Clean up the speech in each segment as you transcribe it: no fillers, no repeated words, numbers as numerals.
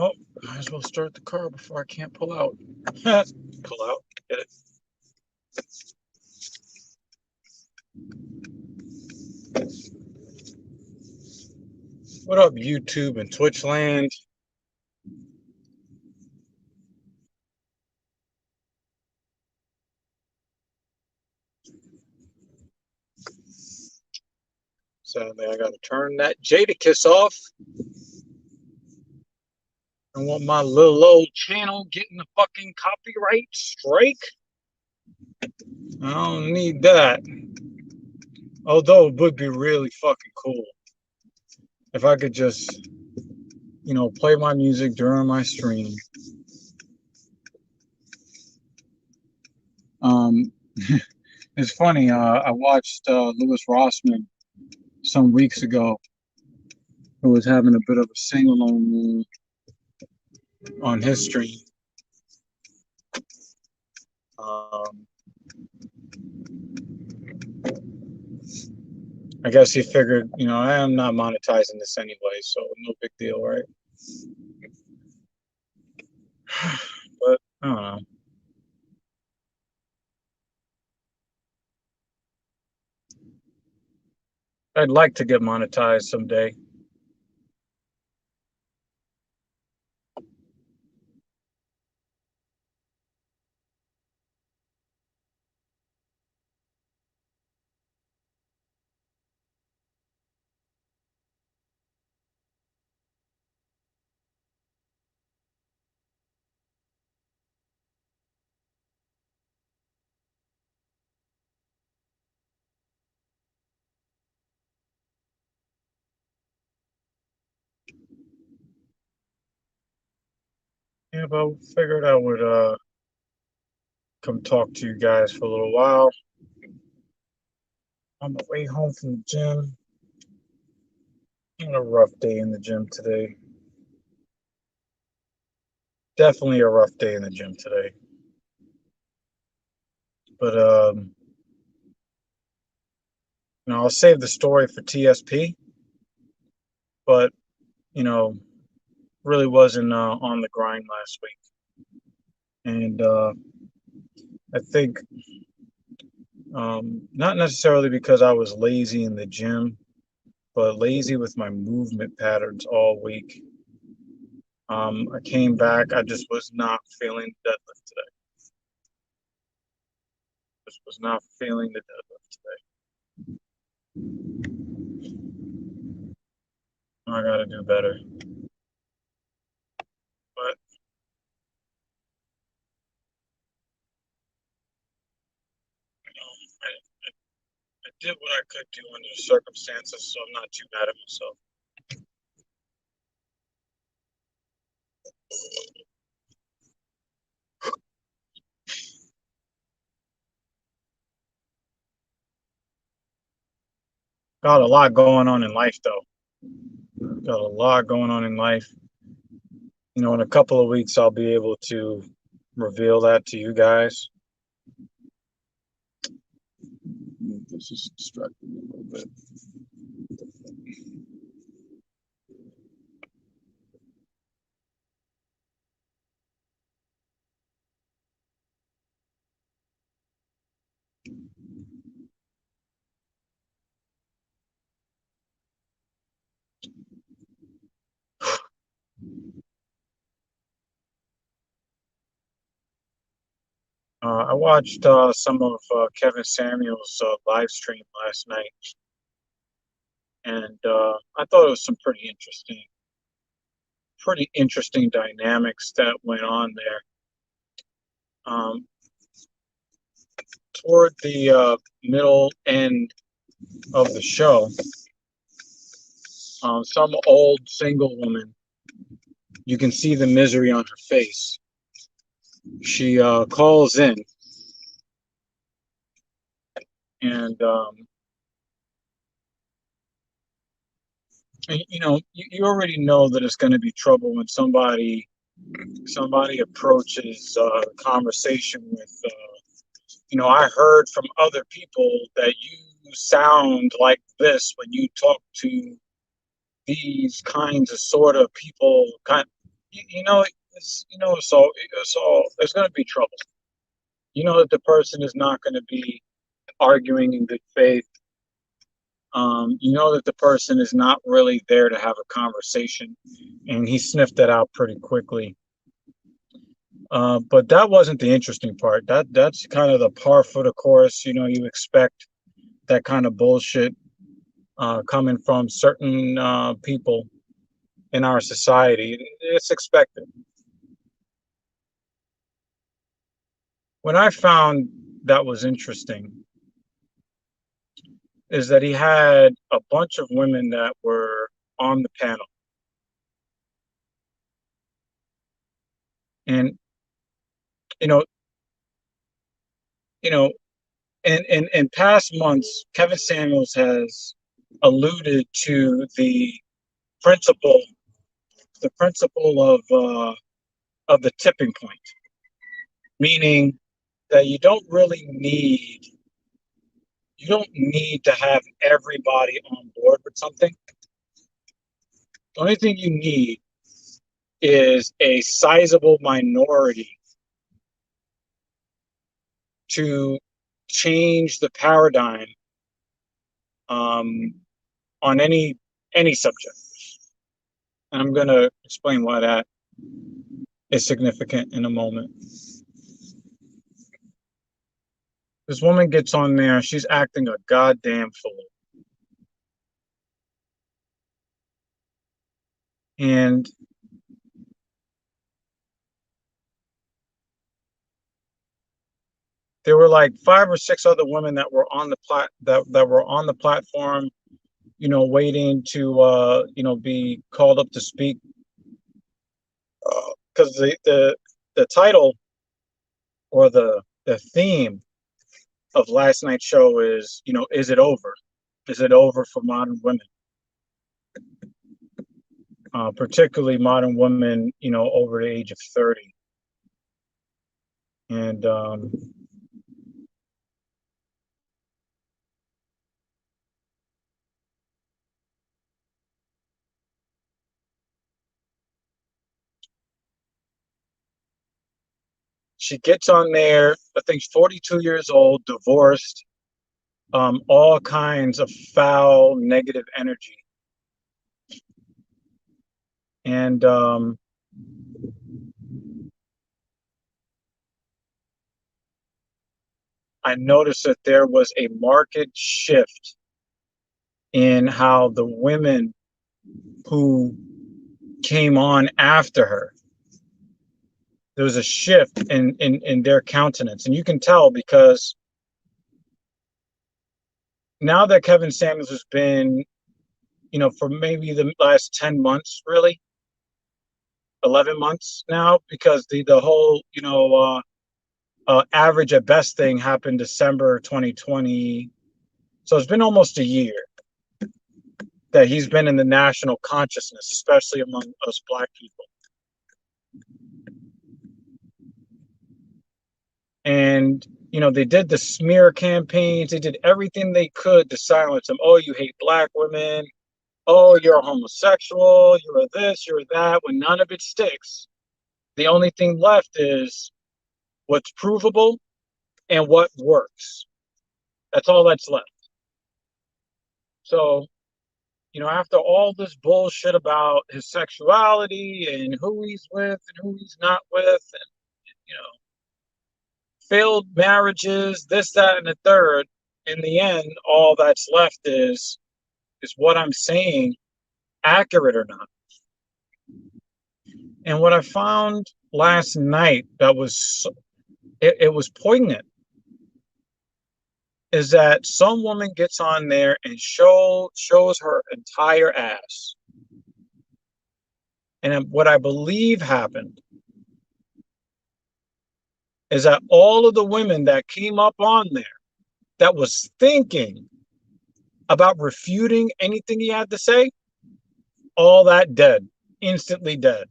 Oh, might as well start the car before I can't pull out. Pull out. Get it. What up, YouTube and Twitch land? Sadly, I gotta turn that Jadakiss off. I want my little old channel getting the fucking copyright strike. I don't need that. Although it would be really fucking cool if I could just, play my music during my stream. It's funny. I watched Louis Rossman some weeks ago, who was having a bit of a sing-along on his stream. I guess he figured, I am not monetizing this anyway, so no big deal, right? But I don't know. I'd like to get monetized someday. Yeah, but I figured I would come talk to you guys for a little while. On my way home from the gym. Had a rough day in the gym today. Definitely a rough day in the gym today. But I'll save the story for TSP. But really wasn't on the grind last week, and I think not necessarily because I was lazy in the gym, but lazy with my movement patterns all week. I came back. I just was not feeling the deadlift today. Just was not feeling the deadlift today. I got to do better. But I did what I could do under the circumstances, so I'm not too mad at myself. Got a lot going on in life, though. Got a lot going on in life. In a couple of weeks, I'll be able to reveal that to you guys. This is distracting me a little bit. I watched some of Kevin Samuel's live stream last night, and I thought it was some pretty interesting dynamics that went on there. Toward the middle end of the show, some old single woman, you can see the misery on her face. She calls in, and you already know that it's going to be trouble when somebody approaches conversation with I heard from other people that you sound like this when you talk to these kinds of sort of people, you know, so there's going to be trouble. You know that the person is not going to be arguing in good faith. You know that the person is not really there to have a conversation, and he sniffed that out pretty quickly. But that wasn't the interesting part. That's kind of the par for the course. You know, you expect that kind of bullshit coming from certain people in our society. It's expected. What I found that was interesting is that he had a bunch of women that were on the panel. And, you know, you know, in past months, Kevin Samuels has alluded to principle, the principle of the tipping point, meaning that you don't need to have everybody on board with something. The only thing you need is a sizable minority to change the paradigm on any subject. And I'm going to explain why that is significant in a moment. This woman gets on there, she's acting a goddamn fool. And there were like 5 or 6 other women that were on the platform, you know, waiting to be called up to speak. Because the title or the theme of last night's show is, you know, is it over? Is it over for modern women? Particularly modern women, you know, over the age of 30. And she gets on there, I think 42 years old, divorced, all kinds of foul, negative energy. And I noticed that there was a marked shift in how the women who came on after her, there was a shift in their countenance. And you can tell because now that Kevin Samuels has been, you know, for maybe the last 10 months, really, 11 months now, because the whole, average at best thing happened December 2020. So it's been almost a year that he's been in the national consciousness, especially among us Black people. And, you know, they did the smear campaigns. They did everything they could to silence him. Oh, you hate Black women. Oh, you're a homosexual. You're a this, you're that. When none of it sticks, the only thing left is what's provable and what works. That's all that's left. So, you know, after all this bullshit about his sexuality and who he's with and who he's not with, and, you know, failed marriages, this, that, and the third, in the end, all that's left is what I'm saying accurate or not? And what I found last night that was it was poignant is that some woman gets on there and shows her entire ass. And what I believe happened is that all of the women that came up on there that was thinking about refuting anything he had to say, all that dead, instantly dead.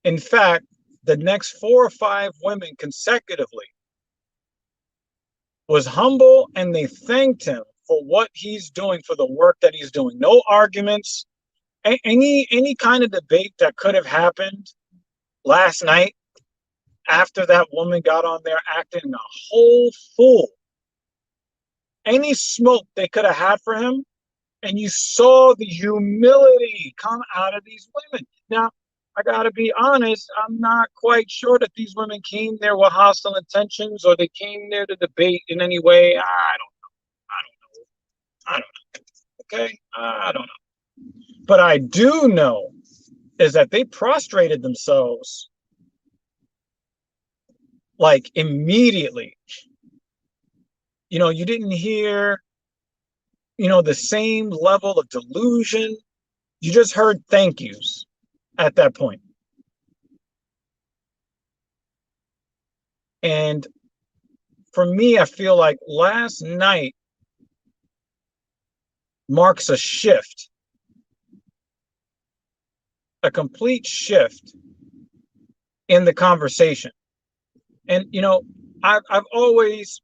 In fact, the next 4 or 5 women consecutively was humble, and they thanked him for what he's doing, for the work that he's doing. No arguments, Any kind of debate that could have happened last night after that woman got on there acting a whole fool. Any smoke they could have had for him, and you saw the humility come out of these women. Now, I gotta be honest, I'm not quite sure that these women came there with hostile intentions or they came there to debate in any way. I don't know. Okay? I don't know. But I do know is that they prostrated themselves like immediately. You didn't hear, the same level of delusion. You just heard thank yous at that point. And for me, I feel like last night marks a shift, a complete shift in the conversation. And, I've always,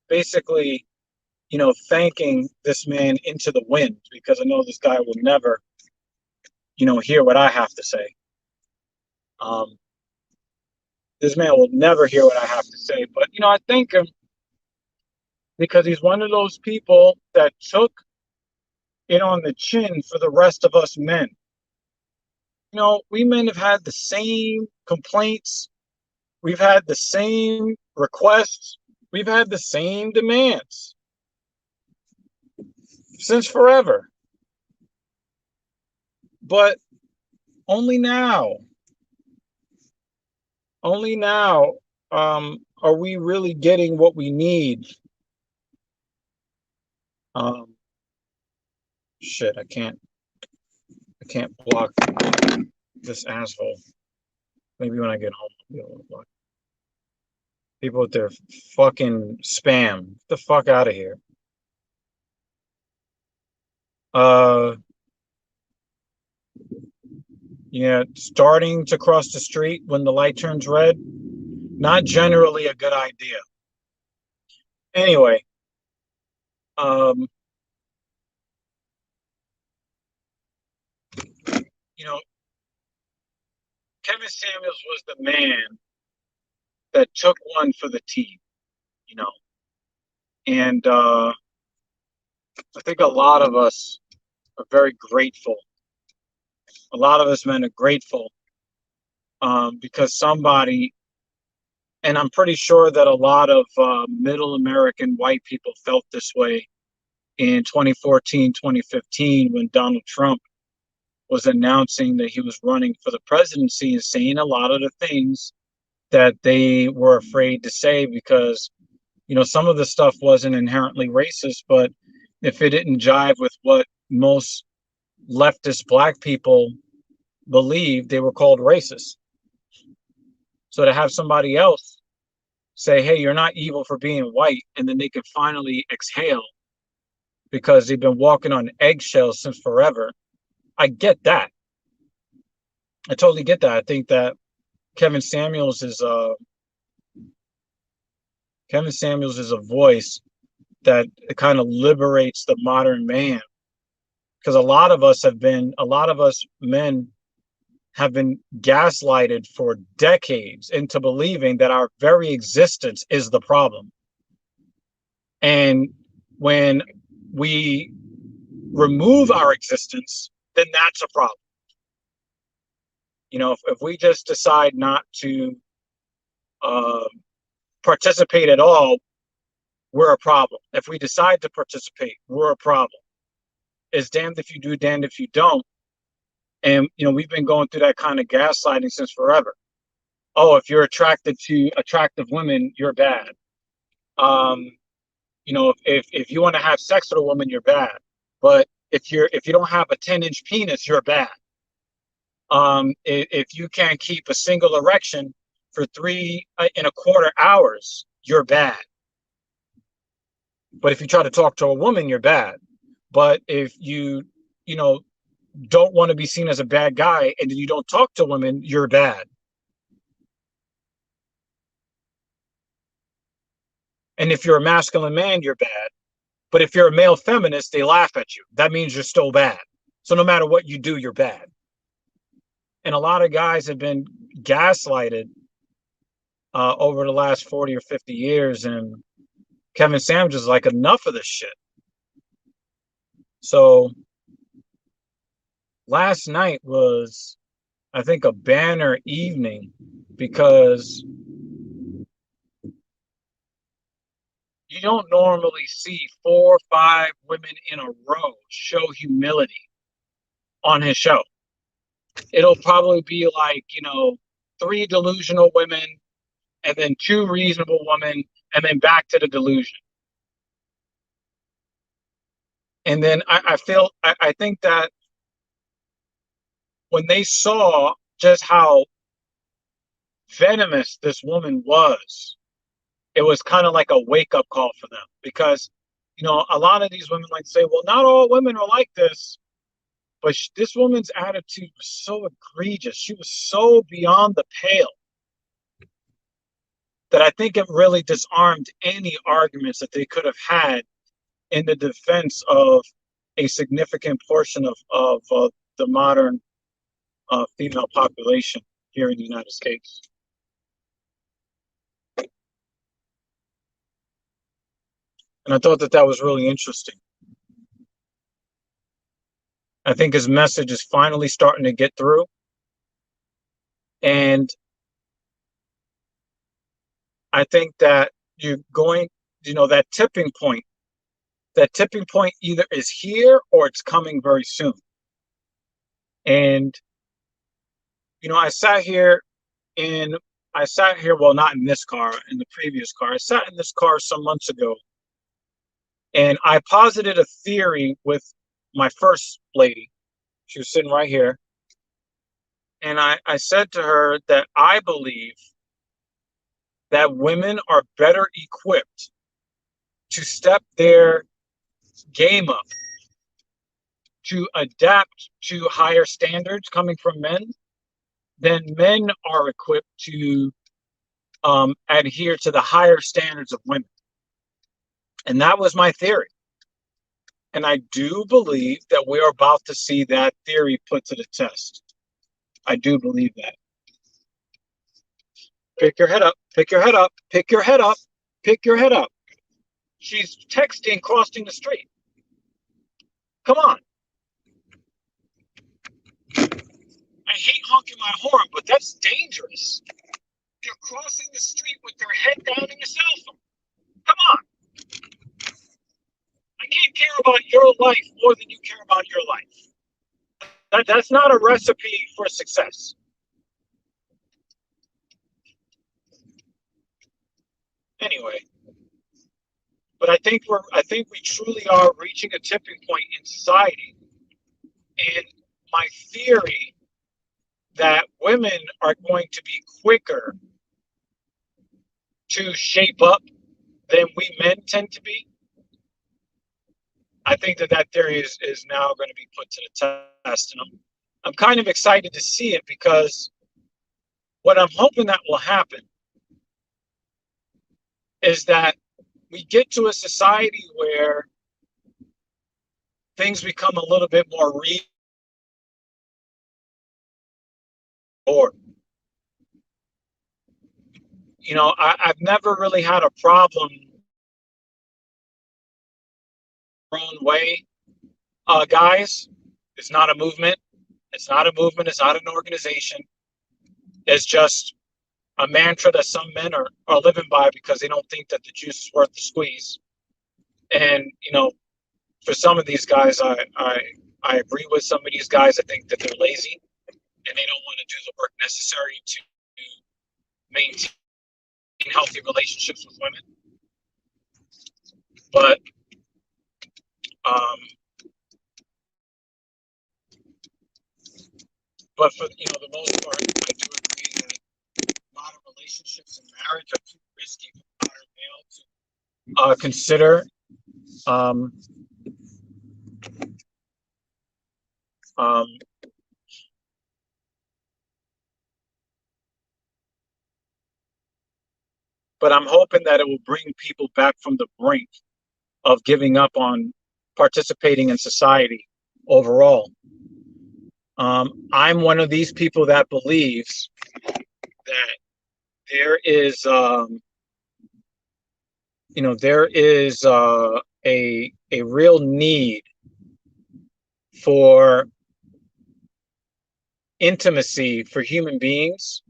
basically, thanking this man into the wind because I know this guy will never, hear what I have to say. This man will never hear what I have to say, but, I thank him because he's one of those people that took it on the chin for the rest of us men. We men have had the same complaints. We've had the same requests. We've had the same demands since forever. But only now are we really getting what we need. Shit, I can't block this asshole. Maybe when I get home I'll be able to block people with their fucking spam. Get the fuck out of here. Starting to cross the street when the light turns red, not generally a good idea. Anyway, Kevin Samuels was the man that took one for the team, and I think a lot of us are very grateful. A lot of us men are grateful because somebody, and I'm pretty sure that a lot of middle American white people felt this way in 2014, 2015, when Donald Trump was announcing that he was running for the presidency and saying a lot of the things that they were afraid to say because, some of the stuff wasn't inherently racist, but if it didn't jive with what most leftist black people believed, they were called racist. So to have somebody else say, hey, you're not evil for being white, and then they could finally exhale because they've been walking on eggshells since forever. I get that. I totally get that. I think that Kevin Samuels is a voice that kind of liberates the modern man, because a lot of us men have been gaslighted for decades into believing that our very existence is the problem. And when we remove our existence, then that's a problem. If we just decide not to participate at all, we're a problem. If we decide to participate, we're a problem. It's damned if you do, damned if you don't. And, we've been going through that kind of gaslighting since forever. Oh, if you're attracted to attractive women, you're bad. If you want to have sex with a woman, you're bad. But if you don't have a 10-inch penis, you're bad. If you can't keep a single erection for 3.25 hours, you're bad. But if you try to talk to a woman, you're bad. But if you don't want to be seen as a bad guy and you don't talk to women, you're bad. And if you're a masculine man, you're bad. But if you're a male feminist, they laugh at you. That means you're still bad. So no matter what you do, you're bad. And a lot of guys have been gaslighted over the last 40 or 50 years. And Kevin Samuels is like, enough of this shit. So last night was, I think, a banner evening because you don't normally see 4 or 5 women in a row show humility on his show. It'll probably be like, 3 delusional women and then 2 reasonable women and then back to the delusion. And then I think that when they saw just how venomous this woman was, it was kind of like a wake-up call for them. Because, a lot of these women like to say, well, not all women are like this. But this woman's attitude was so egregious. She was so beyond the pale that I think it really disarmed any arguments that they could have had in the defense of a significant portion of the modern female population here in the United States. And I thought that that was really interesting. I think his message is finally starting to get through. And I think that you're going, that tipping point either is here or it's coming very soon. And, well, not in this car, in the previous car. I sat in this car some months ago, and I posited a theory with my first lady. She was sitting right here. And I said to her that I believe that women are better equipped to step their game up, to adapt to higher standards coming from men, than men are equipped to adhere to the higher standards of women. And that was my theory. And I do believe that we are about to see that theory put to the test. I do believe that. Pick your head up, pick your head up, pick your head up, pick your head up. She's texting crossing the street. Come on. I hate honking my horn, but that's dangerous. You're crossing the street with your head down in your cell phone. Come on. I can't care about your life more than you care about your life. That's not a recipe for success. Anyway, but I think we truly are reaching a tipping point in society. And my theory that women are going to be quicker to shape up than we men tend to be, I think that theory is now going to be put to the test. And I'm kind of excited to see it, because what I'm hoping that will happen is that we get to a society where things become a little bit more real. I've never really had a problem own way. Guys, it's not a movement. It's not a movement. It's not an organization. It's just a mantra that some men are living by because they don't think that the juice is worth the squeeze. And, for some of these guys, I agree with some of these guys. I think that they're lazy and they don't want to do the work necessary to maintain healthy relationships with women. But for the most part, I do agree that modern relationships and marriage are too risky for modern male to consider. But I'm hoping that it will bring people back from the brink of giving up on participating in society overall. I'm one of these people that believes that there is, there is a real need for intimacy for human beings.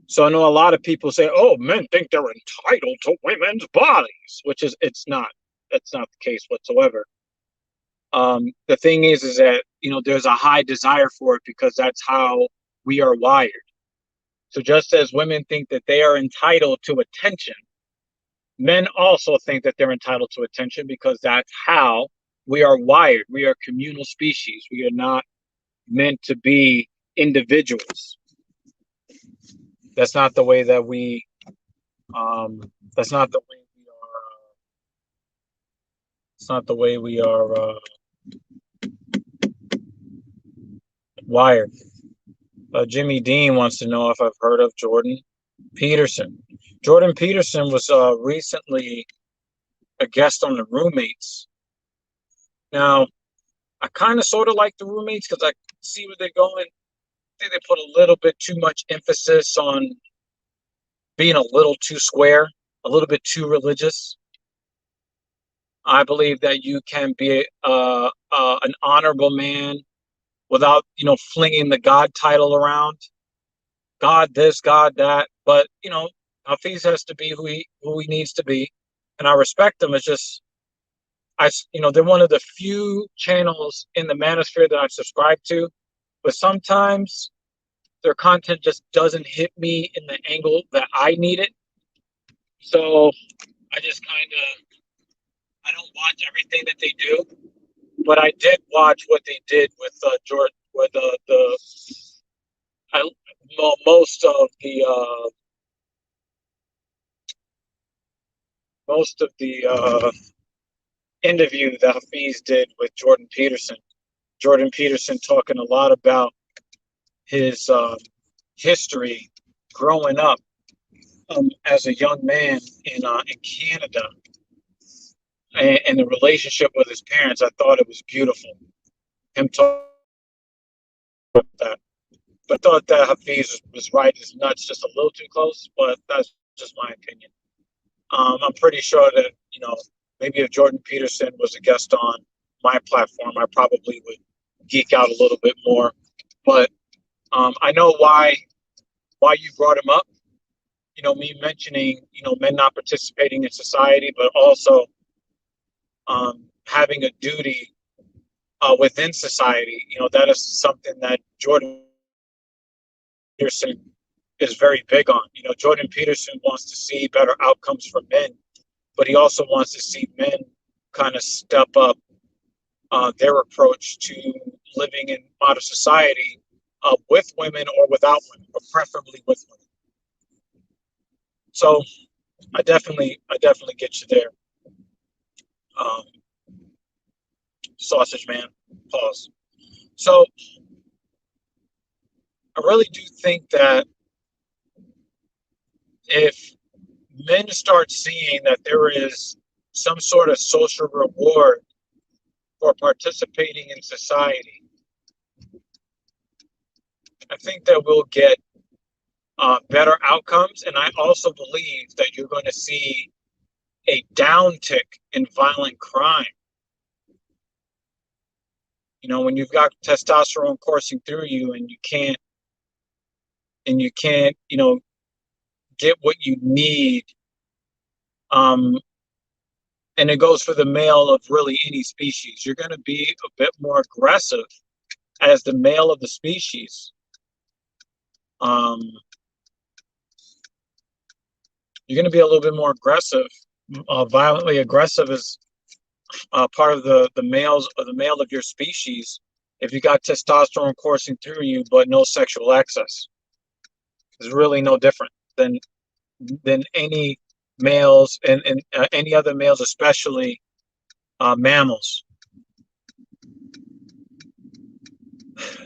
So I know a lot of people say, "Oh, men think they're entitled to women's bodies," which is it's not. That's not the case whatsoever. The thing is that there's a high desire for it because that's how we are wired. So just as women think that they are entitled to attention, men also think that they're entitled to attention because that's how we are wired. We are communal species. We are not meant to be individuals. That's not the way that we. That's not the way we are. It's not the way we are wired. Jimmy Dean wants to know if I've heard of Jordan Peterson. Jordan Peterson was recently a guest on the Roommates. Now, I kind of sort of like the Roommates because I see where they're going. I think they put a little bit too much emphasis on being a little too square, a little bit too religious. I believe that you can be an honorable man without, flinging the God title around. God this, God that. But, Hafiz has to be who he needs to be. And I respect him. It's just, they're one of the few channels in the manosphere that I subscribe to. But sometimes their content just doesn't hit me in the angle that I need it. So I just I don't watch everything that they do. But I did watch what they did with George, with I, most of the interview that Hafiz did with Jordan Peterson. Jordan Peterson talking a lot about his history growing up as a young man in Canada and the relationship with his parents. I thought it was beautiful. Him talking about that. But I thought that Hafiz was right his nuts just a little too close, but that's just my opinion. I'm pretty sure that, maybe if Jordan Peterson was a guest on my platform, I probably would geek out a little bit more. But I know why you brought him up. Me mentioning, men not participating in society, but also having a duty within society. That is something that Jordan Peterson is very big on. Jordan Peterson wants to see better outcomes for men, but he also wants to see men kind of step up their approach to living in modern society with women or without women, or preferably with women. So I definitely get you there. Um, Sausage man, pause. So I really do think that if men start seeing that there is some sort of social reward for participating in society, I think that we'll get better outcomes. And I also believe that you're going to see a downtick in violent crime. When you've got testosterone coursing through you and you can't, get what you need. And it goes for the male of really any species. You're going to be a bit more aggressive as the male of the species. You're going to be a little bit more aggressive. Violently aggressive is part of the males or the male of your species. If you got testosterone coursing through you but no sexual access, it's really no different than any males and any other males, especially mammals.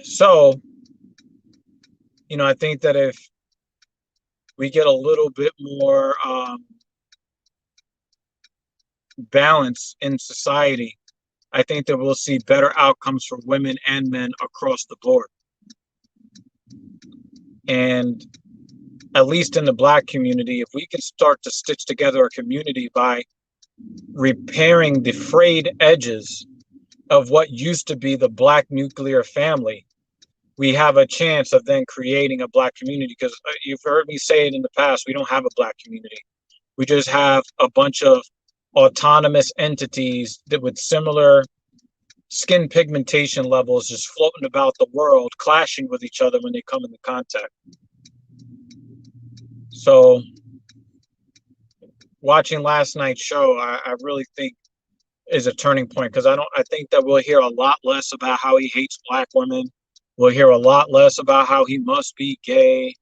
So, I think that if we get a little bit more balance in society, I think that we'll see better outcomes for women and men across the board. And at least in the Black community, if we can start to stitch together a community by repairing the frayed edges of what used to be the Black nuclear family, we have a chance of then creating a Black community. Because you've heard me say it in the past, we don't have a Black community. We just have a bunch of autonomous entities that with similar skin pigmentation levels just floating about the world, clashing with each other when they come into contact. So watching last night's show, I really think is a turning point, because I think that we'll hear a lot less about how he hates Black women. We'll hear a lot less about how he must be gay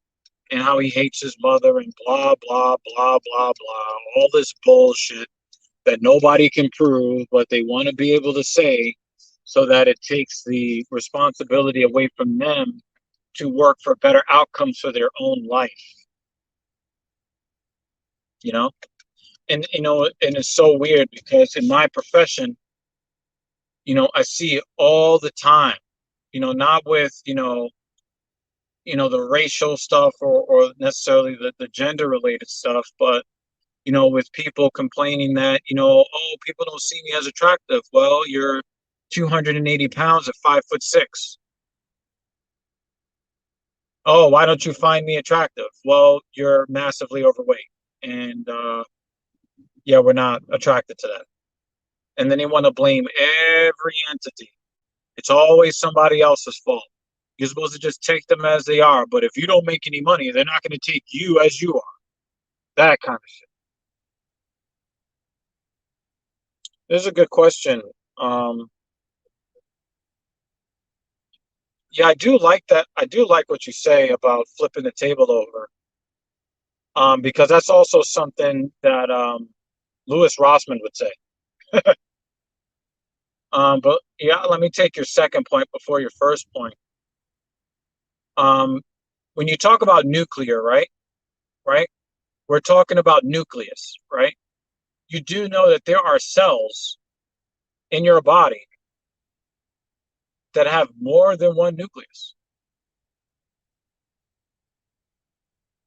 and how he hates his mother and blah blah blah blah blah. All this bullshit that nobody can prove, but they want to be able to say, so that it takes the responsibility away from them to work for better outcomes for their own life. You know, and it's so weird because in my profession, I see it all the time. Not with the racial stuff, or necessarily the gender related stuff, but with people complaining that, oh, people don't see me as attractive. Well, you're 280 pounds at 5'6". Oh, why don't you find me attractive? Well, you're massively overweight. And yeah, we're not attracted to that. And then they want to blame every entity. It's always somebody else's fault. You're supposed to just take them as they are. But if you don't make any money, they're not going to take you as you are. That kind of shit. This is a good question. Um, yeah, I do like that. I do like what you say about flipping the table over, because that's also something that Louis Rossman would say. But yeah, let me take your second point before your first point. Um, when you talk about nuclear, right? Right? We're talking about nucleus, right? You do know that there are cells in your body that have more than one nucleus,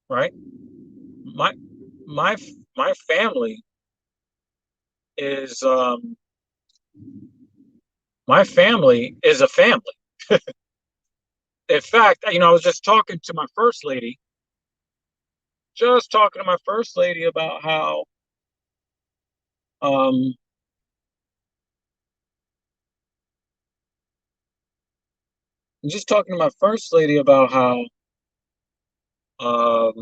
right? My my my family is my family is a family. In fact, I was just talking to my first lady, about how um just talking to my first lady about how um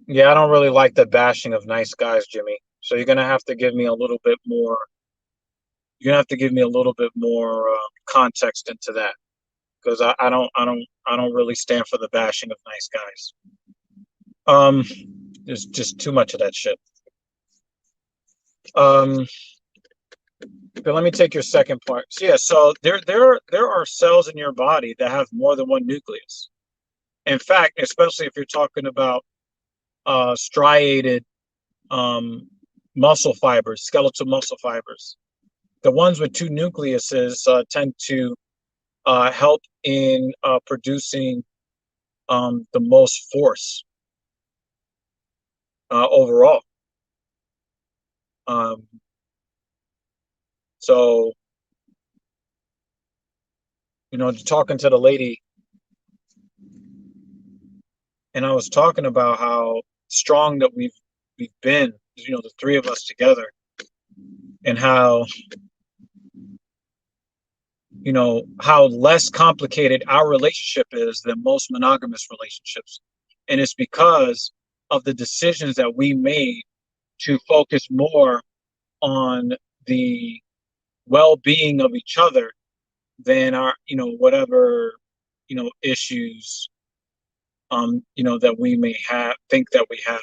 yeah, I don't really like the bashing of nice guys, Jimmy. So you're gonna have to give me a little bit more. You're gonna have to give me a little bit more context into that, because I don't really stand for the bashing of nice guys. Um, there's just too much of that shit. Um, but let me take your second part. So yeah, so there are cells in your body that have more than one nucleus. In fact, especially if you're talking about striated um, muscle fibers, skeletal muscle fibers. The ones with two nucleuses tend to help in producing the most force overall. Um, so, talking to the lady, and I was talking about how strong that we've been, the three of us together, and how less complicated our relationship is than most monogamous relationships. And it's because of the decisions that we made to focus more on the well-being of each other than our, whatever, issues, that we may think that we have.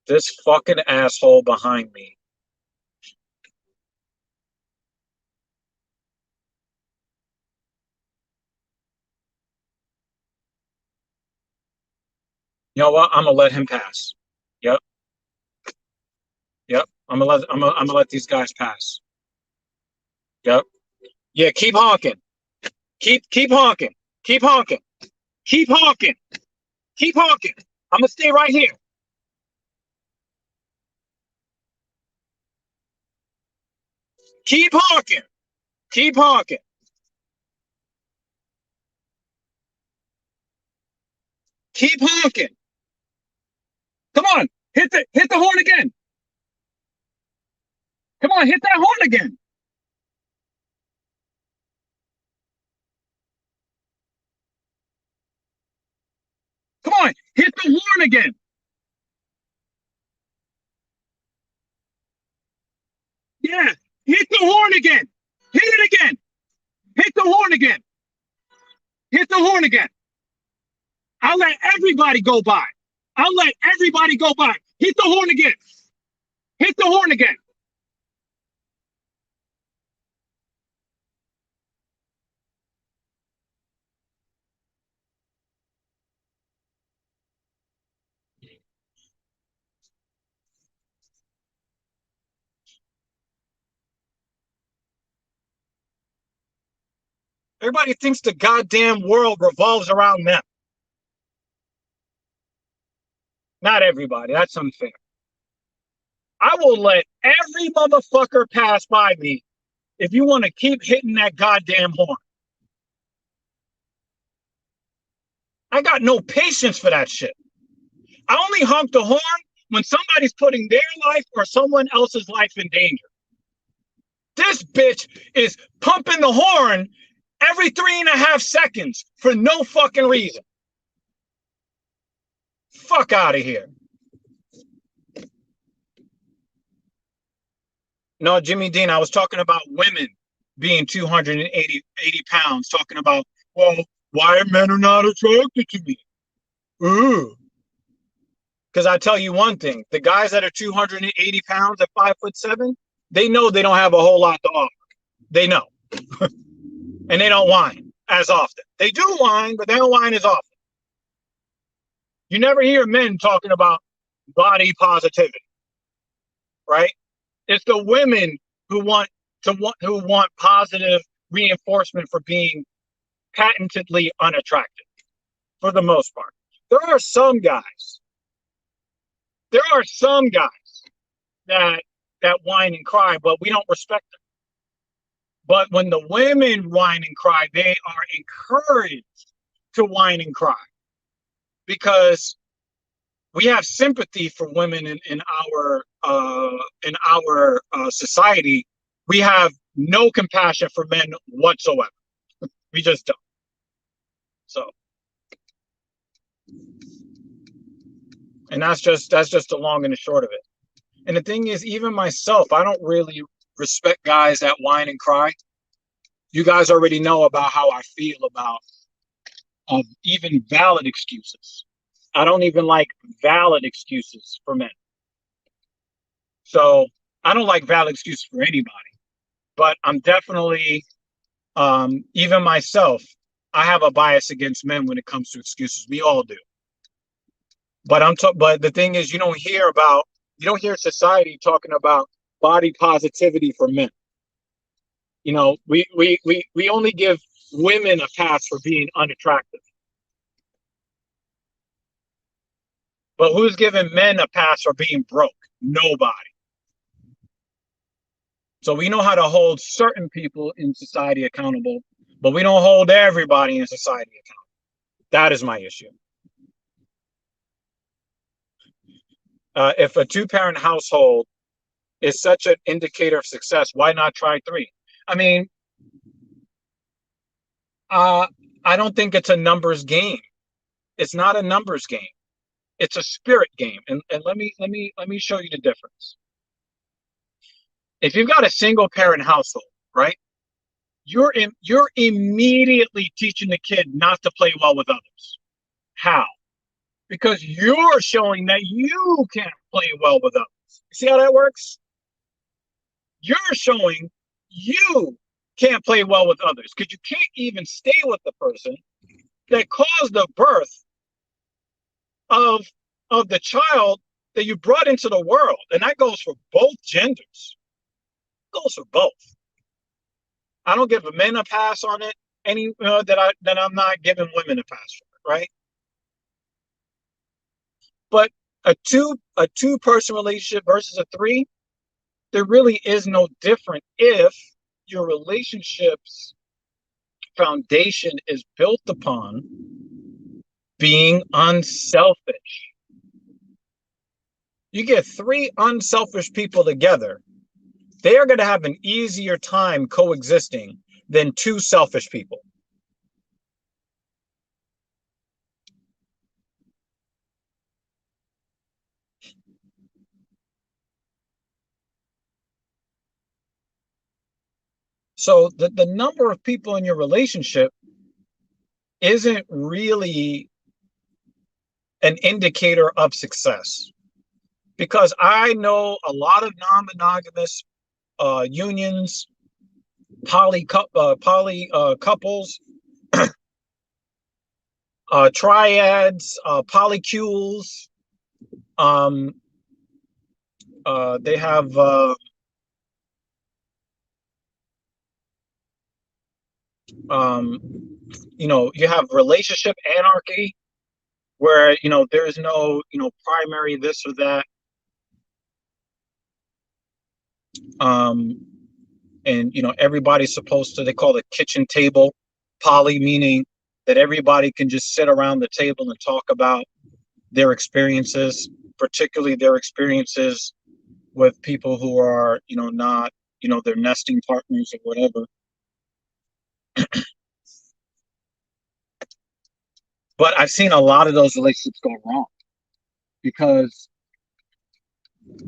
This fucking asshole behind me. You know what? I'm gonna let him pass. Yep. Yep. I'm gonna let these guys pass. Yep. Yeah, keep honking. Keep honking. Keep honking. Keep honking. Keep honking. I'm gonna stay right here. Keep honking. Keep honking. Keep honking. Come on. Hit the horn again. Come on, hit that horn again. Come on, hit the horn again. Yeah, hit the horn again. Hit it again. Hit the horn again. Hit the horn again. I'll let everybody go by. I'll let everybody go by. Hit the horn again. Hit the horn again. Everybody thinks the goddamn world revolves around them. Not everybody. That's unfair. I will let every motherfucker pass by me if you want to keep hitting that goddamn horn. I got no patience for that shit. I only honk the horn when somebody's putting their life or someone else's life in danger. This bitch is pumping the horn every 3.5 seconds for no fucking reason. Fuck out of here. No, Jimmy Dean, I was talking about women being 280 pounds, talking about, well, why men are not attracted to me. Ooh. Because I tell you one thing, the guys that are 280 pounds at 5'7", they know they don't have a whole lot to offer. They know. And they don't whine as often. They do whine, but they don't whine as often. You never hear men talking about body positivity, right? It's the women who want positive reinforcement for being patently unattractive, for the most part. There are some guys that whine and cry, but we don't respect them. But when the women whine and cry, they are encouraged to whine and cry because we have sympathy for women in our society. We have no compassion for men whatsoever. We just don't. So, and that's just the long and the short of it. And the thing is, even myself, I don't really respect guys that whine and cry. You guys already know about how I feel about even valid excuses. I don't even like valid excuses for men. So I don't like valid excuses for anybody. But I'm definitely, even myself, I have a bias against men when it comes to excuses. We all do. But the thing is, you don't hear society talking about body positivity for men. You know, we only give women a pass for being unattractive. But who's giving men a pass for being broke? Nobody. So we know how to hold certain people in society accountable, but we don't hold everybody in society accountable. That is my issue. If a two-parent household is such an indicator of success, why not try 3? I mean, I don't think it's a numbers game. It's not a numbers game. It's a spirit game. And let me show you the difference. If you've got a single parent household, right? You're immediately teaching the kid not to play well with others. How? Because you're showing that you can't play well with others. See how that works? You're showing you can't play well with others because you can't even stay with the person that caused the birth of the child that you brought into the world, and that goes for both genders. It goes for both. I don't give men a pass on it any that I'm not giving women a pass for it, right? But a two person relationship versus a three, there really is no different if your relationship's foundation is built upon being unselfish. You get three unselfish people together, they are going to have an easier time coexisting than two selfish people. So the number of people in your relationship isn't really an indicator of success, because I know a lot of non-monogamous unions, poly couples, triads, polycules. They have you have relationship anarchy, where there's no primary this or that. And everybody's supposed to, they call it kitchen table poly, meaning that everybody can just sit around the table and talk about their experiences, particularly their experiences with people who are not their nesting partners or whatever. But I've seen a lot of those relationships go wrong because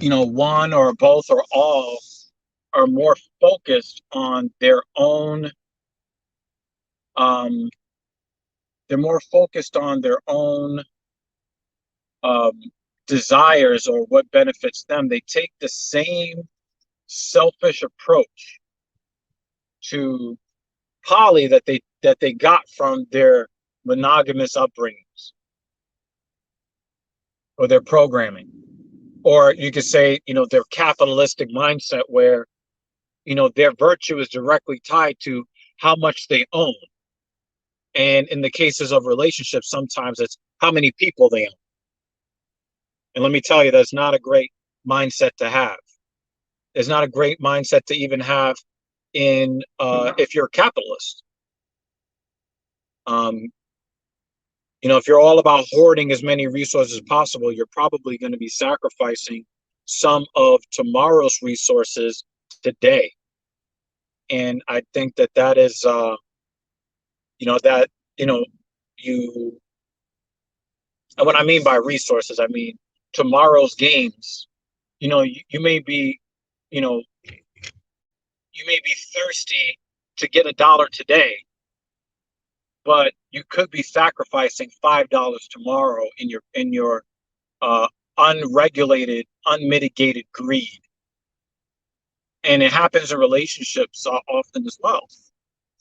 one or both or all are more focused on their own um, they're more focused on their own um, desires or what benefits them. They take the same selfish approach to poly that they got from their monogamous upbringings or their programming. Or you could say, their capitalistic mindset, where their virtue is directly tied to how much they own. And in the cases of relationships, sometimes it's how many people they own. And let me tell you, that's not a great mindset to have. It's not a great mindset to even have in if you're a capitalist. Um, if you're all about hoarding as many resources as possible, you're probably going to be sacrificing some of tomorrow's resources today. And I think that is, that, you, and what I mean by resources, I mean tomorrow's gains. You may be, you know, you may be thirsty to get $1 today, but you could be sacrificing $5 tomorrow in your unregulated, unmitigated greed. And it happens in relationships often as well,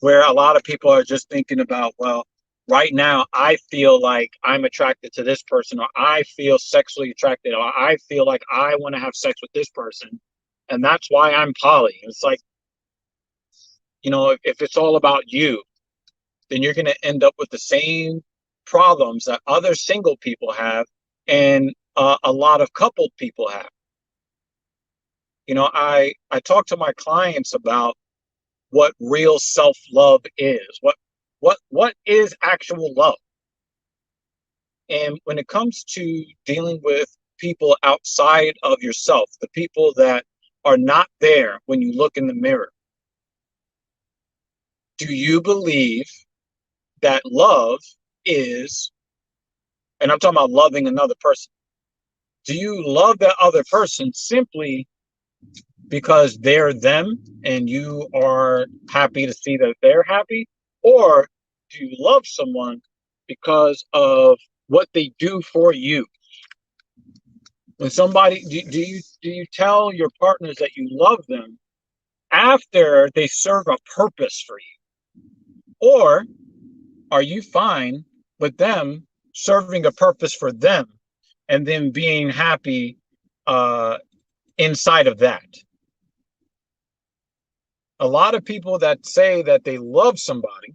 where a lot of people are just thinking about, well, right now I feel like I'm attracted to this person, or I feel sexually attracted, or I feel like I want to have sex with this person, and that's why I'm poly. It's like, if it's all about you, then you're going to end up with the same problems that other single people have, and a lot of coupled people have. I talk to my clients about what real self-love is. What is actual love? And when it comes to dealing with people outside of yourself, the people that are not there when you look in the mirror, do you believe that love is, and I'm talking about loving another person, do you love that other person simply because they're them and you are happy to see that they're happy? Or do you love someone because of what they do for you? When somebody, do you tell your partners that you love them after they serve a purpose for you? Or are you fine with them serving a purpose for them, and then being happy uh, inside of that. A lot of people that say that they love somebody,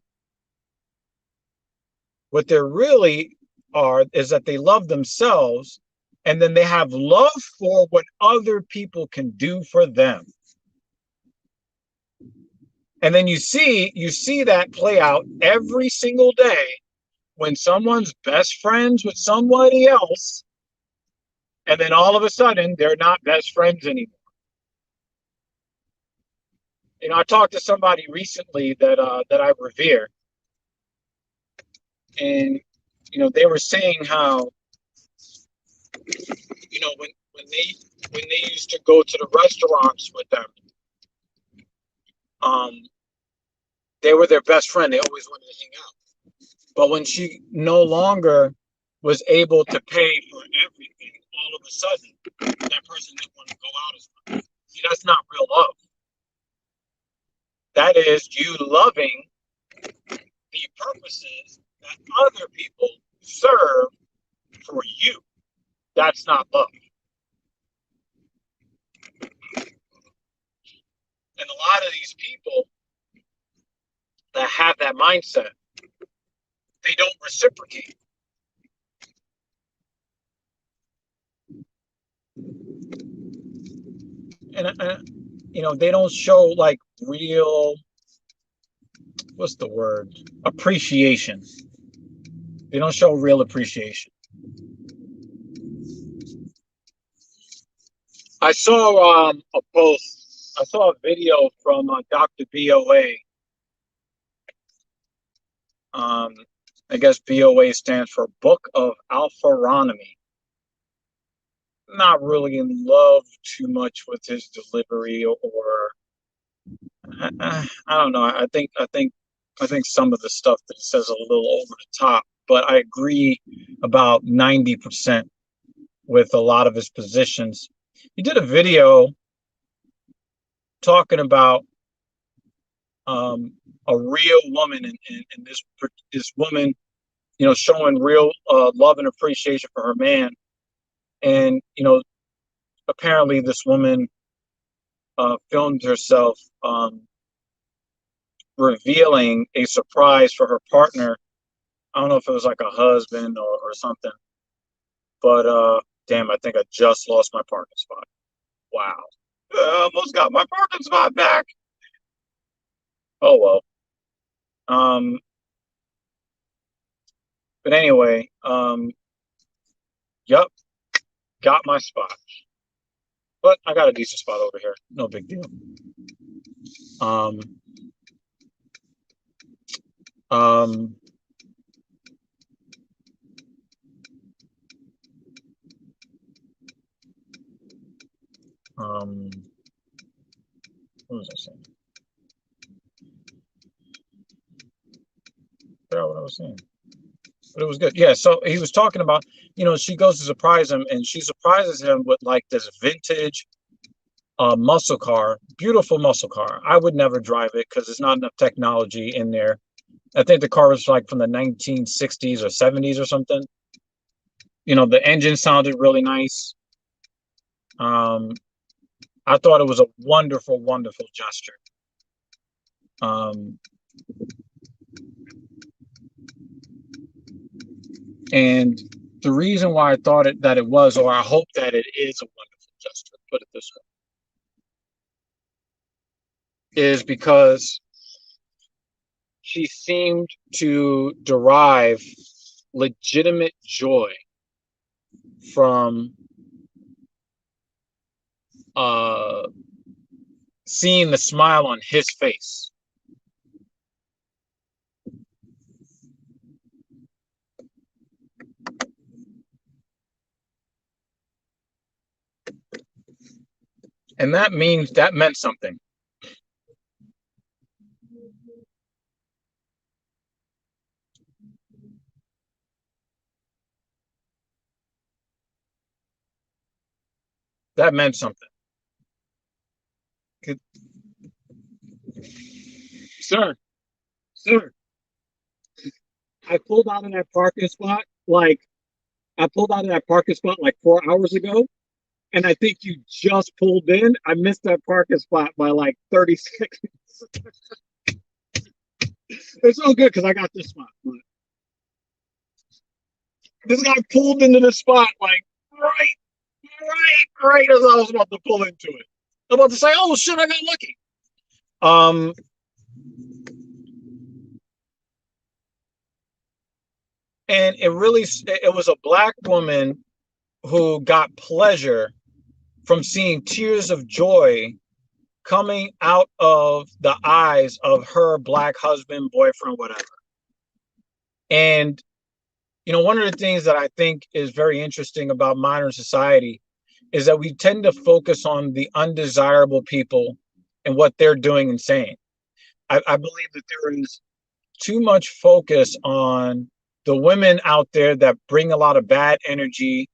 what they really are is that they love themselves, and then they have love for what other people can do for them. And then you see that play out every single day when someone's best friends with somebody else, and then all of a sudden they're not best friends anymore. I talked to somebody recently that I revere, and they were saying how when they used to go to the restaurants with them, um, they were their best friend. They always wanted to hang out. But when she no longer was able to pay for everything, all of a sudden, that person didn't want to go out as much. See, that's not real love. That is you loving the purposes that other people serve for you. That's not love. And a lot of these people that have that mindset, they don't reciprocate. And they don't show like real, what's the word, appreciation. They don't show real appreciation. I saw a post. I saw a video from Dr. BOA. I guess BOA stands for Book of Alpharonomy. Not really in love too much with his delivery, or I don't know. I think some of the stuff that he says is a little over the top, but I agree about 90% with a lot of his positions. He did a video talking about a real woman, and this woman, showing real love and appreciation for her man. And apparently this woman filmed herself revealing a surprise for her partner. I don't know if it was like a husband or something, but damn, I think I just lost my parking spot. Wow, I almost got my parking spot back. Oh well. Um, but anyway, yep, got my spot. But I got a decent spot over here. No big deal. Um, um, what was I saying? I forgot what I was saying. But it was good. Yeah, so he was talking about, she goes to surprise him, and she surprises him with like this vintage muscle car, beautiful muscle car. I would never drive it because there's not enough technology in there. I think the car was like from the 1960s or 70s or something. The engine sounded really nice. Um, I thought it was a wonderful, wonderful gesture. And the reason why I thought that it was, or I hope that it is a wonderful gesture, put it this way, is because she seemed to derive legitimate joy from seeing the smile on his face. And that meant something. That meant something. Sir, sir, I pulled out of that parking spot like I pulled out of that parking spot like 4 hours ago, and I think you just pulled in. I missed that parking spot by like 30 seconds. It's so good because I got this spot. But this guy pulled into the spot like right as I was about to pull into it. I'm about to say, "Oh shit, I got lucky." Um, and it was a black woman who got pleasure from seeing tears of joy coming out of the eyes of her black husband, boyfriend, whatever. And one of the things that I think is very interesting about modern society is that we tend to focus on the undesirable people and what they're doing and saying. I believe that there is too much focus on the women out there that bring a lot of bad energy.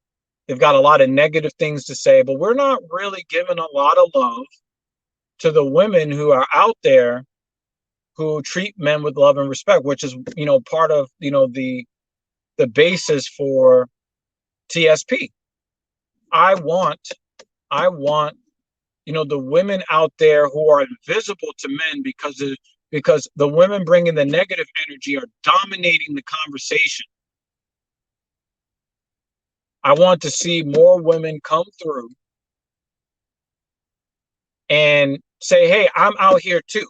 They've got a lot of negative things to say, but we're not really giving a lot of love to the women who are out there who treat men with love and respect, which is, part of, the basis for TSP. I want, the women out there who are invisible to men because the women bringing the negative energy are dominating the conversation. I want to see more women come through and say, hey, I'm out here too.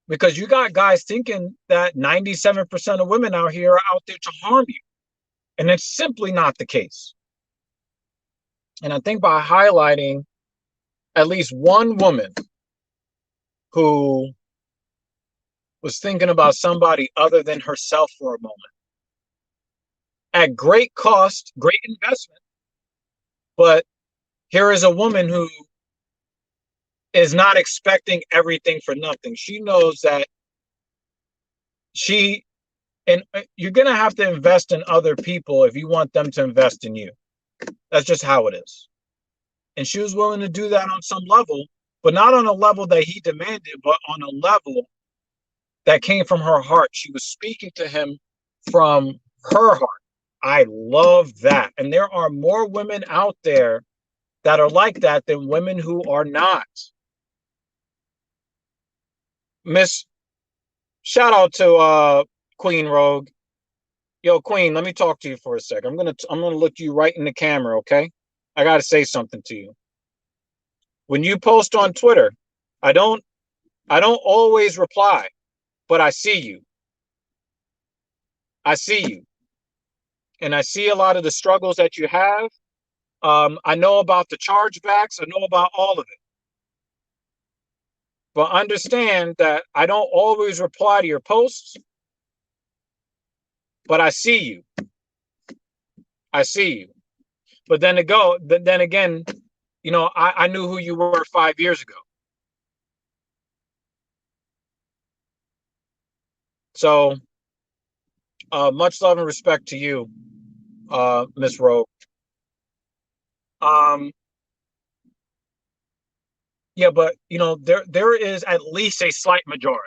Because you got guys thinking that 97% of women out here are out there to harm you. And it's simply not the case. And I think by highlighting at least one woman who was thinking about somebody other than herself for a moment, at great cost, great investment, but here is a woman who is not expecting everything for nothing. She knows that and you're going to have to invest in other people if you want them to invest in you. That's just how it is. And she was willing to do that on some level, but not on a level that he demanded, but on a level that came from her heart. She was speaking to him from her heart. I love that. And there are more women out there that are like that than women who are not. Miss, shout out to Queen Rogue. Yo, Queen, let me talk to you for a sec. I'm gonna look you right in the camera, okay? I gotta say something to you. When you post on Twitter, I don't always reply, but I see you. I see you. And I see a lot of the struggles that you have. I know about the chargebacks. I know about all of it. But understand that I don't always reply to your posts, but I see you. I see you. But then again, I knew who you were 5 years ago. So much love and respect to you, Miss Rowe. Yeah, but there is at least a slight majority.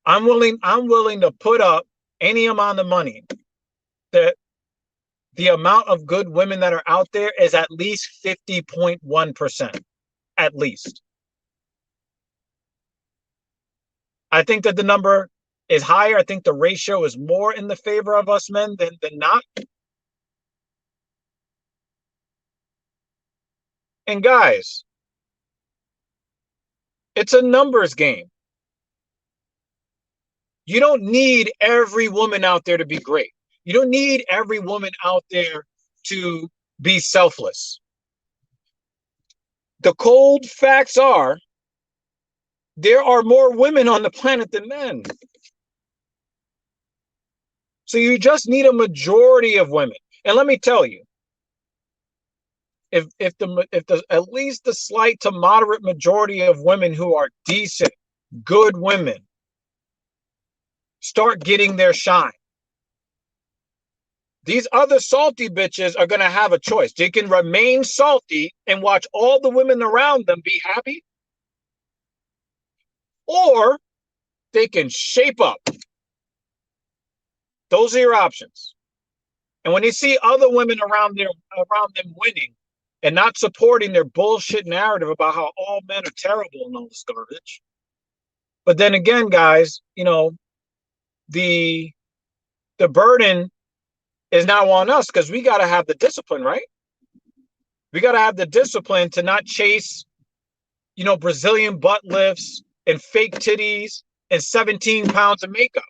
I'm willing to put up any amount of money that the amount of good women that are out there is at least 50.1%. At least. I think that the number is higher. I think the ratio is more in the favor of us men than not. And guys, it's a numbers game. You don't need every woman out there to be great. You don't need every woman out there to be selfless. The cold facts are there are more women on the planet than men. So you just need a majority of women. And let me tell you, if the at least the slight to moderate majority of women who are decent, good women start getting their shine, these other salty bitches are going to have a choice. They can remain salty and watch all the women around them be happy, or they can shape up. Those are your options. And when they see other women around them winning and not supporting their bullshit narrative about how all men are terrible and all this garbage. But then again, guys, the the burden is now on us because we got to have the discipline, right? We got to have the discipline to not chase, Brazilian butt lifts and fake titties and 17 pounds of makeup.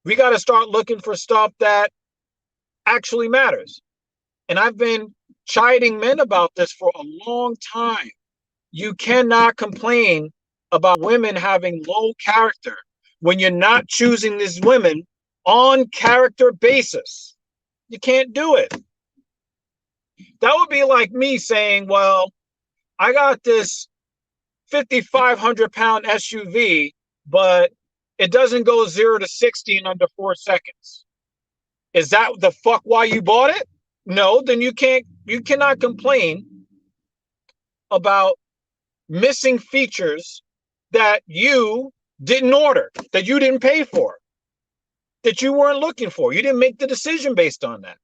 We got to start looking for stuff that actually matters. And I've been chiding men about this for a long time. You cannot complain about women having low character when you're not choosing these women on character basis. You can't do it. That would be like me saying, well, I got this 5,500-pound SUV, but it doesn't go 0 to 60 in under 4 seconds. Is that the fuck why you bought it? No, then you cannot complain about missing features that you didn't order, that you didn't pay for, that you weren't looking for. You didn't make the decision based on that.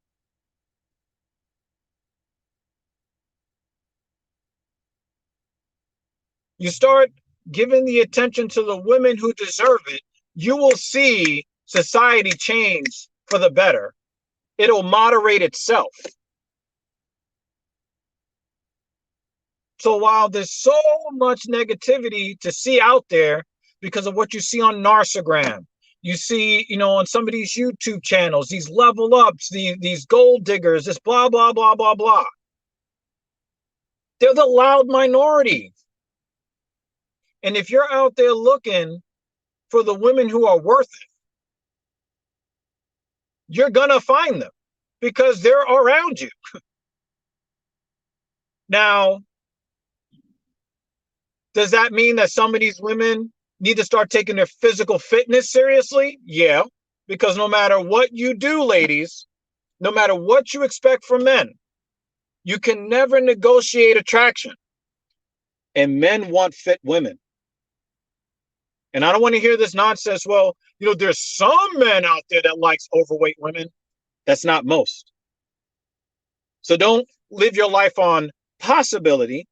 You start giving the attention to the women who deserve it, you will see society change for the better. It'll moderate itself. So while there's so much negativity to see out there because of what you see on Narcigram, you see, on some of these YouTube channels, these level ups, these gold diggers, this blah, blah, blah, blah, blah. They're the loud minority. And if you're out there looking for the women who are worth it, you're going to find them because they're around you. Now, does that mean that some of these women need to start taking their physical fitness seriously? Yeah, because no matter what you do, ladies, no matter what you expect from men, you can never negotiate attraction. And men want fit women. And I don't want to hear this nonsense. Well, there's some men out there that likes overweight women. That's not most. So don't live your life on possibility.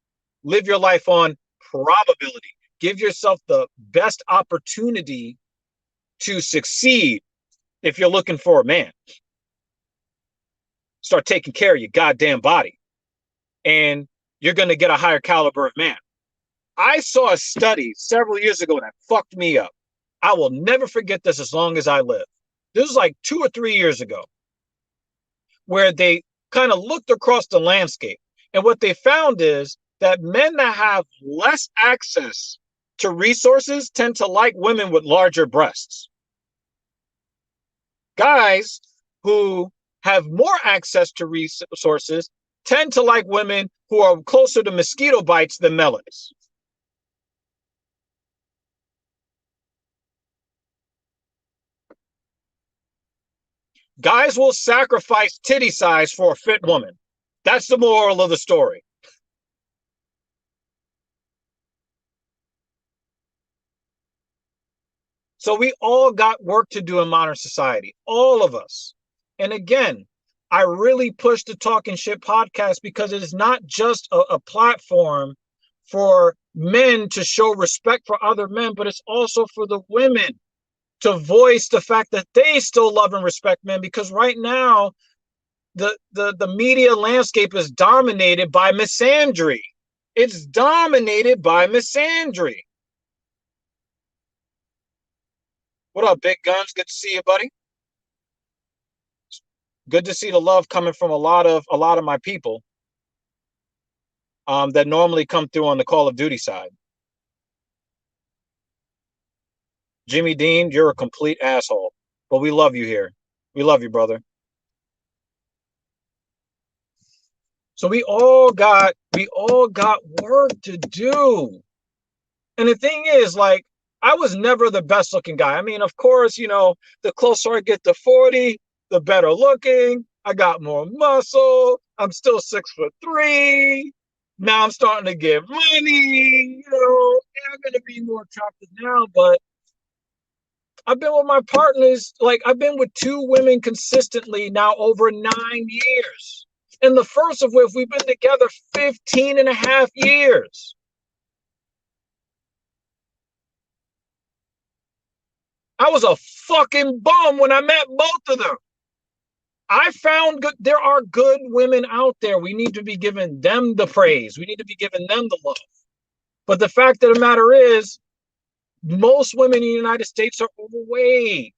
Live your life on probability. Give yourself the best opportunity to succeed if you're looking for a man. Start taking care of your goddamn body. And you're going to get a higher caliber of man. I saw a study several years ago that fucked me up. I will never forget this as long as I live. This was like 2 or 3 years ago, where they kind of looked across the landscape. And what they found is that men that have less access to resources tend to like women with larger breasts. Guys who have more access to resources tend to like women who are closer to mosquito bites than melons. Guys will sacrifice titty size for a fit woman. That's the moral of the story. So we all got work to do in modern society, all of us. And again, I really push the Talking Shit podcast because it is not just a platform for men to show respect for other men, but it's also for the women to voice the fact that they still love and respect men, because right now the media landscape is dominated by misandry. It's dominated by misandry. What up, Big Guns? Good to see you, buddy. Good to see the love coming from a lot of my people that normally come through on the Call of Duty side. Jimmy Dean, you're a complete asshole, but we love you here. We love you, brother. So we all got work to do. And the thing is, like, I was never the best looking guy. I mean, of course, the closer I get to 40, the better looking. I got more muscle. I'm still 6'3". Now I'm starting to get money. I'm going to be more attractive now, but I've been with my partners, like I've been with 2 women consistently now over 9 years. And the first of which we've been together 15 and a half years. I was a fucking bum when I met both of them. I found good. There are good women out there. We need to be giving them the praise. We need to be giving them the love. But the fact of the matter is, most women in the United States are overweight.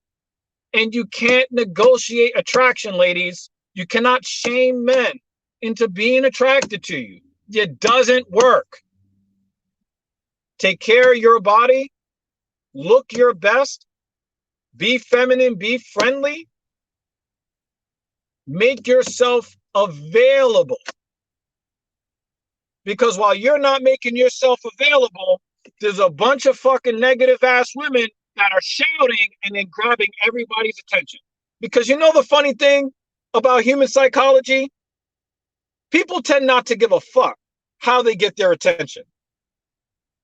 And you can't negotiate attraction, ladies. You cannot shame men into being attracted to you. It doesn't work. Take care of your body. Look your best. Be feminine. Be friendly. Make yourself available. Because while you're not making yourself available, there's a bunch of fucking negative ass women that are shouting and then grabbing everybody's attention. Because you know the funny thing about human psychology? People tend not to give a fuck how they get their attention.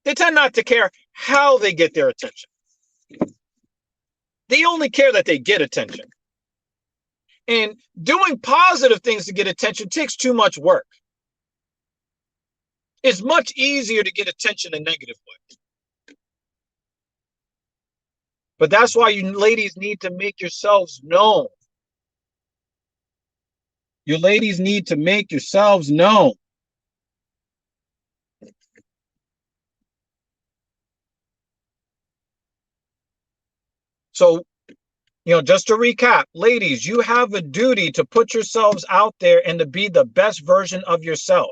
They tend not to care how they get their attention. They only care that they get attention. And doing positive things to get attention takes too much work. It's much easier to get attention in negative ways. But that's why you ladies need to make yourselves known. You ladies need to make yourselves known. So, just to recap, ladies, you have a duty to put yourselves out there and to be the best version of yourself.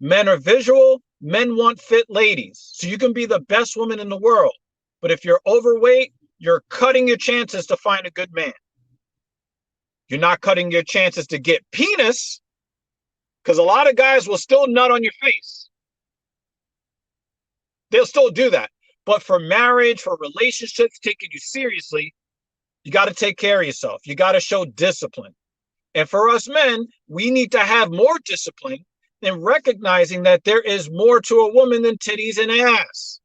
Men are visual. Men want fit ladies. So you can be the best woman in the world. But if you're overweight, you're cutting your chances to find a good man. You're not cutting your chances to get penis, because a lot of guys will still nut on your face. They'll still do that. But for marriage, for relationships, taking you seriously, you got to take care of yourself. You got to show discipline. And for us men, we need to have more discipline in recognizing that there is more to a woman than titties and ass.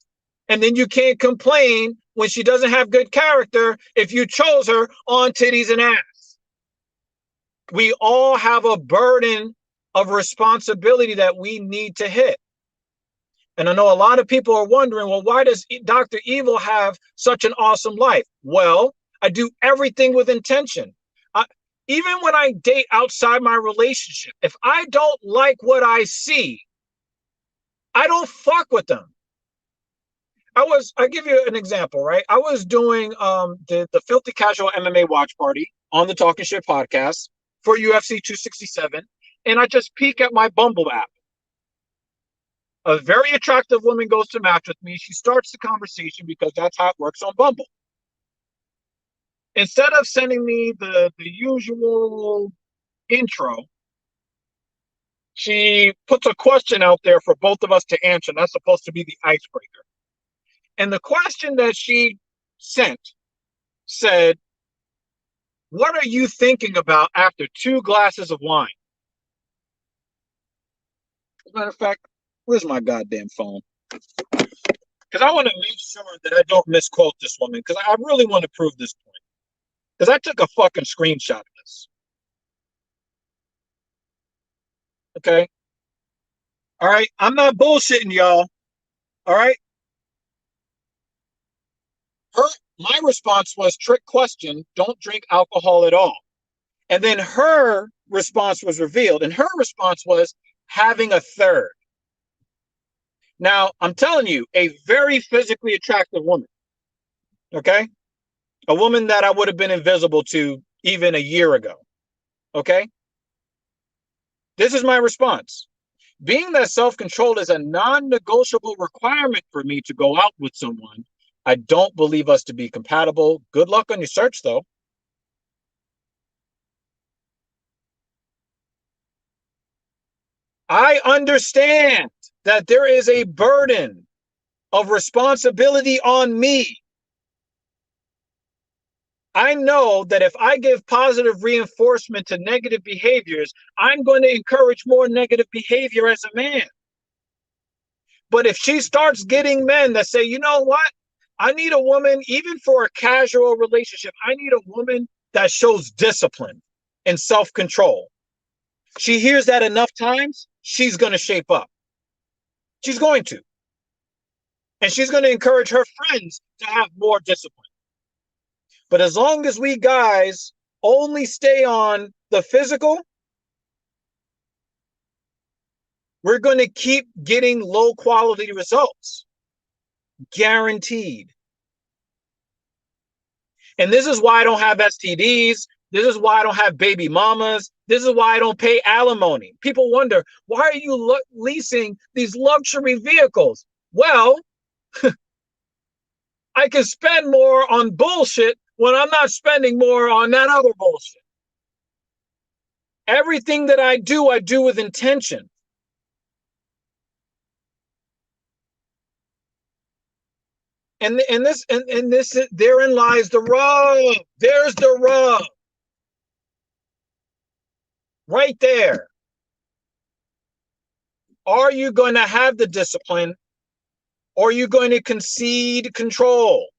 And then you can't complain when she doesn't have good character if you chose her on titties and ass. We all have a burden of responsibility that we need to hit. And I know a lot of people are wondering, well, why does Dr. Evil have such an awesome life? Well, I do everything with intention. Even when I date outside my relationship, if I don't like what I see, I don't fuck with them. I give you an example, right? I was doing the Filthy Casual MMA watch party on the Talking Shit podcast for UFC 267, and I just peek at my Bumble app. A very attractive woman goes to match with me. She starts the conversation because that's how it works on Bumble. Instead of sending me the usual intro, she puts a question out there for both of us to answer. That's supposed to be the icebreaker. And the question that she sent said, "What are you thinking about after 2 glasses of wine?" As a matter of fact, where's my goddamn phone? Because I want to make sure that I don't misquote this woman, because I really want to prove this point. Because I took a fucking screenshot of this. Okay? All right? I'm not bullshitting, y'all. All right? My response was, trick question, don't drink alcohol at all. And then her response was revealed. And her response was, having a third. Now, I'm telling you, a very physically attractive woman. Okay? A woman that I would have been invisible to even a year ago. Okay? This is my response. Being that self-control is a non-negotiable requirement for me to go out with someone, I don't believe us to be compatible. Good luck on your search, though. I understand that there is a burden of responsibility on me. I know that if I give positive reinforcement to negative behaviors, I'm going to encourage more negative behavior as a man. But if she starts getting men that say, you know what? I need a woman, even for a casual relationship, I need a woman that shows discipline and self-control. She hears that enough times, she's going to shape up. She's going to. And she's going to encourage her friends to have more discipline. But as long as we guys only stay on the physical, we're going to keep getting low quality results. Guaranteed. And this is why I don't have STDs. This is why I don't have baby mamas. This is why I don't pay alimony. People wonder, why are you leasing these luxury vehicles? Well, I can spend more on bullshit when I'm not spending more on that other bullshit. Everything that I do with intention. And this therein lies the rub. There's the rub. Right there. Are you going to have the discipline, or are you going to concede control?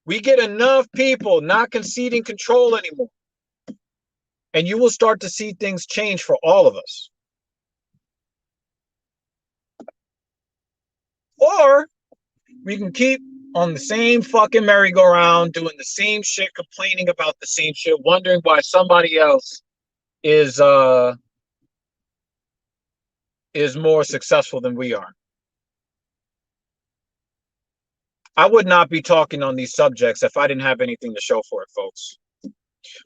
We get enough people not conceding control anymore, and you will start to see things change for all of us. Or we can keep on the same fucking merry-go-round, doing the same shit, complaining about the same shit, wondering why somebody else is more successful than we are. I would not be talking on these subjects if I didn't have anything to show for it, folks.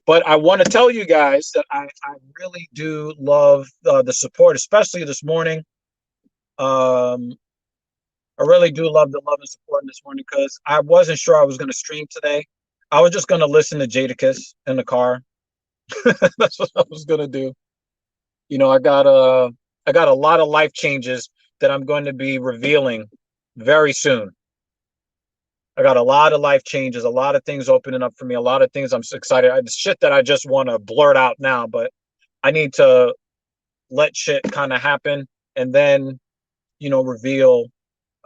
But I want to tell you guys that I really do love the support, especially this morning. I really do love the love and support this morning, because I wasn't sure I was going to stream today. I was just going to listen to Jadakiss in the car. That's what I was going to do. You know, I got a lot of life changes that I'm going to be revealing very soon. I got a lot of life changes, a lot of things opening up for me, a lot of things I'm excited. The shit that I just want to blurt out now, but I need to let shit kind of happen and then, you know, reveal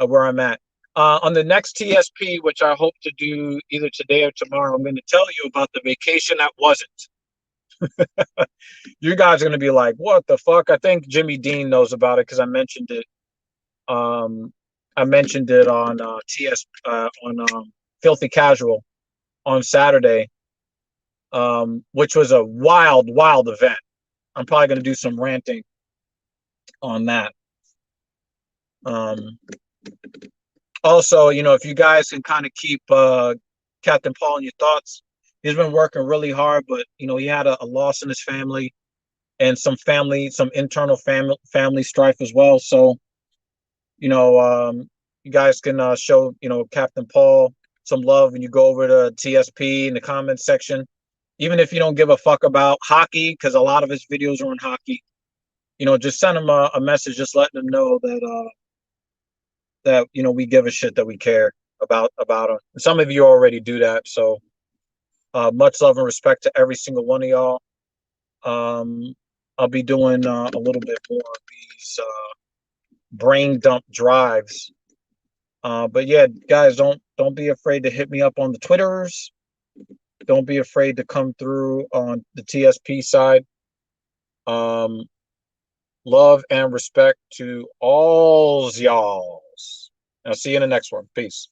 where I'm at. On the next TSP, which I hope to do either today or tomorrow, I'm going to tell you about the vacation that wasn't. You guys are going to be like, what the fuck? I think Jimmy Dean knows about it because I mentioned it. I mentioned it on Filthy Casual on Saturday, which was a wild, wild event. I'm probably going to do some ranting on that. Also, you know, if you guys can kind of keep Captain Paul in your thoughts, he's been working really hard, but, you know, he had a loss in his family and some internal family strife as well. So, you know, you guys can show, you know, Captain Paul some love when you go over to TSP in the comments section. Even if you don't give a fuck about hockey, because a lot of his videos are on hockey, you know, just send him a message, just letting him know that, you know, we give a shit, that we care about him. And some of you already do that. So much love and respect to every single one of y'all. I'll be doing a little bit more of these brain dump drives. But yeah, guys, don't be afraid to hit me up on the Twitters. Don't be afraid to come through on the TSP side. Love and respect to all y'all. I'll see you in the next one. Peace.